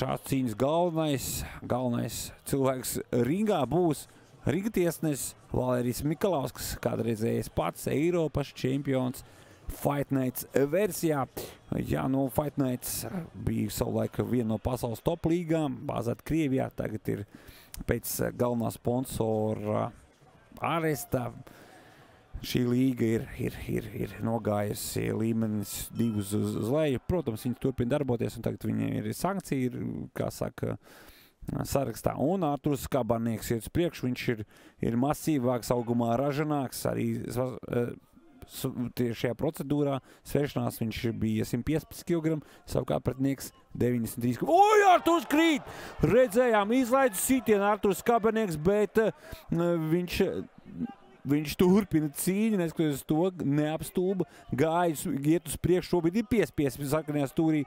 šās cīņas galvenais cilvēks ringā būs ringa tiesnesis Valērijas Mikalauskas, kādreizējais pats Eiropas čempions Fight Nights versijā. Jā, nu, Fight Nights bija savulaik viena no pasaules top līgām, bāzēta Krievijā, tagad ir pēc galvenā sponsora āresta. Šī līga ir nogājusi līmenis 2 uz leju. Protams, viņi turpina darboties, un tagad viņi ir sankcija, kā saka, sarakstā. Un Arturs Skabarnieks iet uz priekšu, viņš ir masīvāks, augumā ražanāks, arī šajā procedūrā svēršanās viņš bija 115 kg, savukārt pretinieks 93 kg. Oi, Arturs krīt! Redzējām, izlaidz sitienu Arturs Skabarnieks, bet viņš turpina cīņu, neskatoties to, neapstulba, gājis, iet uz priekšu, šobrīd ir piespies sarkanajā stūrī.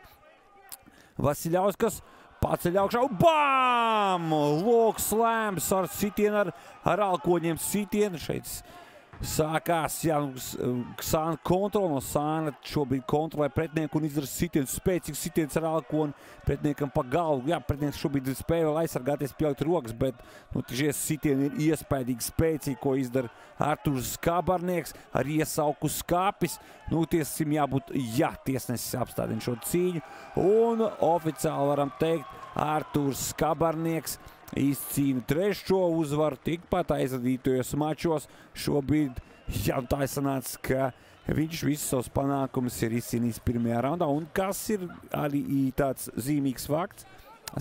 Vasiļauskas paceļ augšā, bām! Lok slēms ar sitienu, ar alkoņiem sitienu. Šeit sākās, jā, Sāna kontrola, no Sāna šobrīd kontrolē pretinieku un izdara sitienu, spēcīgs sitiens ar alkoni pretiniekam pa galvu. Jā, pretinieks šobrīd spēja vēl aizsargāties, pielikt rokas, bet šie sitieni ir iespaidīgi spēcīgi, ko izdara Arturs Skabarnieks ar iesauku skāpis. Tiesim jābūt, tiesnesis apstādina šo cīņu, un oficiāli varam teikt, Arturs Skabarnieks izcīna 3. uzvaru tikpat aizvadītajos mačos. Šobrīd, tā ir sanācis, ka viņš visus savus panākumus ir izcīnījis pirmajā raundā, un kas ir arī tāds zīmīgs fakts,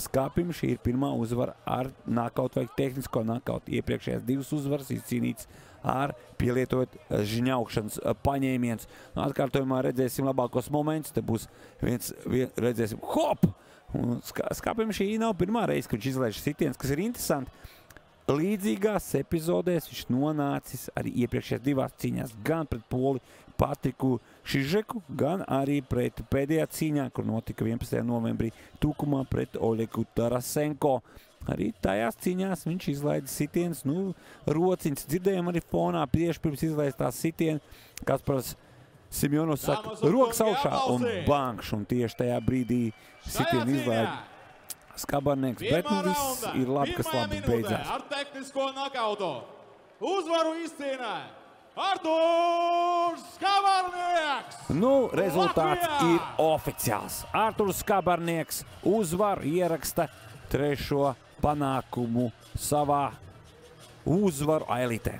Skāpim šī ir pirmā uzvara ar nakautu vai tehnisko nakautu. Iepriekšējās 2 uzvaras izcīnīts ar pielietojot žņaukšanas paņēmienus. Atkārtojumā redzēsim labākos momentus, te būs redzēsim, hop! Un Skāpim šī nav pirmā reize, kad viņš izlaiž sitiens, kas ir interesanti. Līdzīgās epizodēs viņš nonācis arī iepriekšējās 2 cīņās, gan pret poli Patriku Šižeku, gan arī pret pēdējā cīņā, kur notika 11. novembrī Tukumā pret Oļegu Tarasenko. Arī tajās cīņās viņš izlaida sitiens, rociņas dzirdējām arī fonā, tieši pirms izlaida tās sitienu, Kaspars Simjonovs saka, rokas augšā un bankš, un tieši tajā brīdī sitienu izlaida Skabarnieks, bet viss ir labi, kas labi beidzās. Ar tehnisko nakautu uzvaru izcīnīja Arturs Skabarnieks! Rezultāts ir oficiāls. Arturs Skabarnieks uzvaru ieraksta 3. panākumu savā uzvaru ailītē.